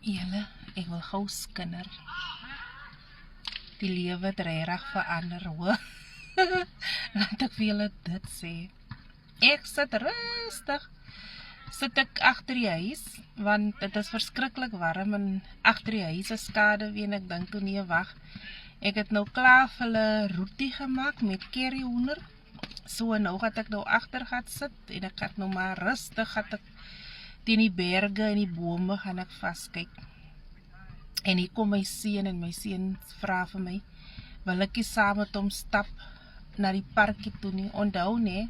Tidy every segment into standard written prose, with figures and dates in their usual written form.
Julle, ek wil gou skinder. Die lewe het regtig verander, hoor. Laat ek vir julle dit sê. Ek sit rustig. Sit ek agter die huis, want dit is verskriklik warm en agter die huis is skade en ek dink toe nee, wag. Ek het nou klaar vir hulle roetie gemaak met curryhoender. So nou gaan ek nou agter gaan sit en ek gaan nou maar rustig gaan ek teen die berge en die bome gaan ek vaskyk. En hier kom my seun en my seun vra vir my, wil ek nie saam met hom stap na die parkie toe nie? Onthou nee,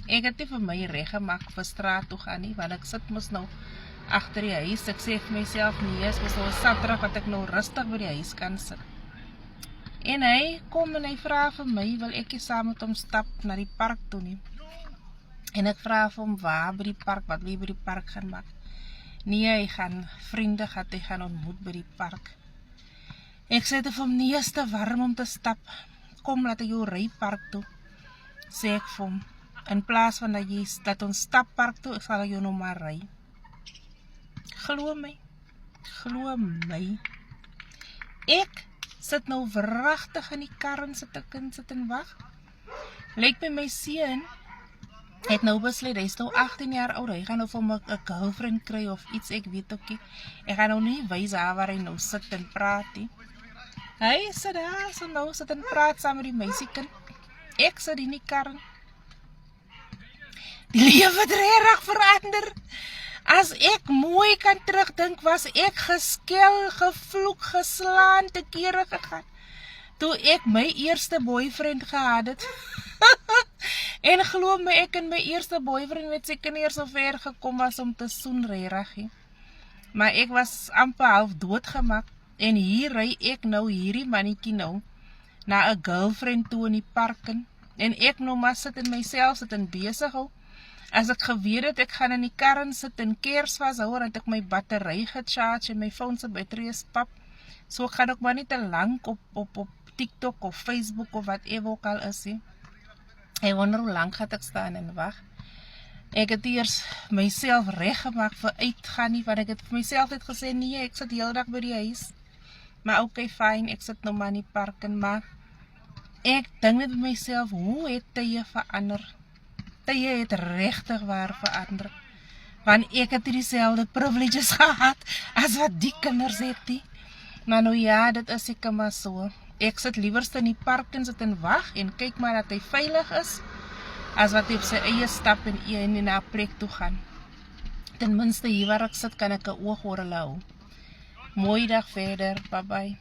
ek het nie vir my reg gemaak vir straat toe gaan nie, want ek sit mos nou agter die huis. Ek sê vir myself nee, is mos nou 'n Saterdag wat ek nou rustig by die huis kan sit. En hy kom en hy vra vir my, wil ek nie saam met hom stap na die park toe nie? En ek vra vir hom, waar by die park, wat wil jy by die park gaan maak? Nee, hy gaan vriende gehad, hy gaan ontmoet by die park. Ek sê vir hom, nee, is te warm om te stap. Kom, laat ek jou ry park toe. Sê ek vir hom, in plaas van dat ons stap park toe, ek sal jou nou maar ry. Glo my. Ek sit nou wragtig in die kar en sit en wag. Lyk by my seun, het nou besluit, hy is nou 18 jaar oud, hy gaan nou vir my 'n girlfriend kry of iets, ek weet ook nie. Ek gaan nou nie wys haar waar hy nou sit en praat nie. Hy sit daar, so nou sit en praat saam met die meisiekind. Ek sit in die kar. Die lewe het regtig verander. As ek mooi kan terugdink, was ek geskel, gevloek, geslaan, te kere gegaan. Toe ek my eerste boyfriend gehad het. En glo my, ek en my eerste boyfriend het seker nie so ver gekom was om te soen regtig. Maar ek was amper half doodgemaak. En hier ry ek nou, hierdie mannetjie nou, na 'n girlfriend toe in die parken. En ek nou maar sit in myself, sit en besig hou. As ek geweet het, ek gaan in die kar in sit en kers vashou, en ek my battery gecharge en my phone se battery is pap. So ek gaan ook maar nie te lank op TikTok of Facebook of wat ook al is. Ek wonder hoe lang gaat ek staan en wag. Ek het eers myself reg gemaak vir uitgaan nie, want ek het vir myself het gesê, nee, ek sit die hele dag by die huis. Maar okay, fine, ek sit nou maar in die parken, maar ek dink met myself, hoe het tye verander? Tye het regtig waar verander. Want ek het dieselfde privileges gehad, as wat die kinders het die. Maar nou ja, dit is seker maar so. Ek sit liewerst in die park en sit en wag, en kyk maar dat hy veilig is, as wat hy op sy eie stap en na 'n plek toe gaan. Ten minste hier waar ek sit, kan ek 'n oog oor hulle hou. Mooi dag verder, bye bye.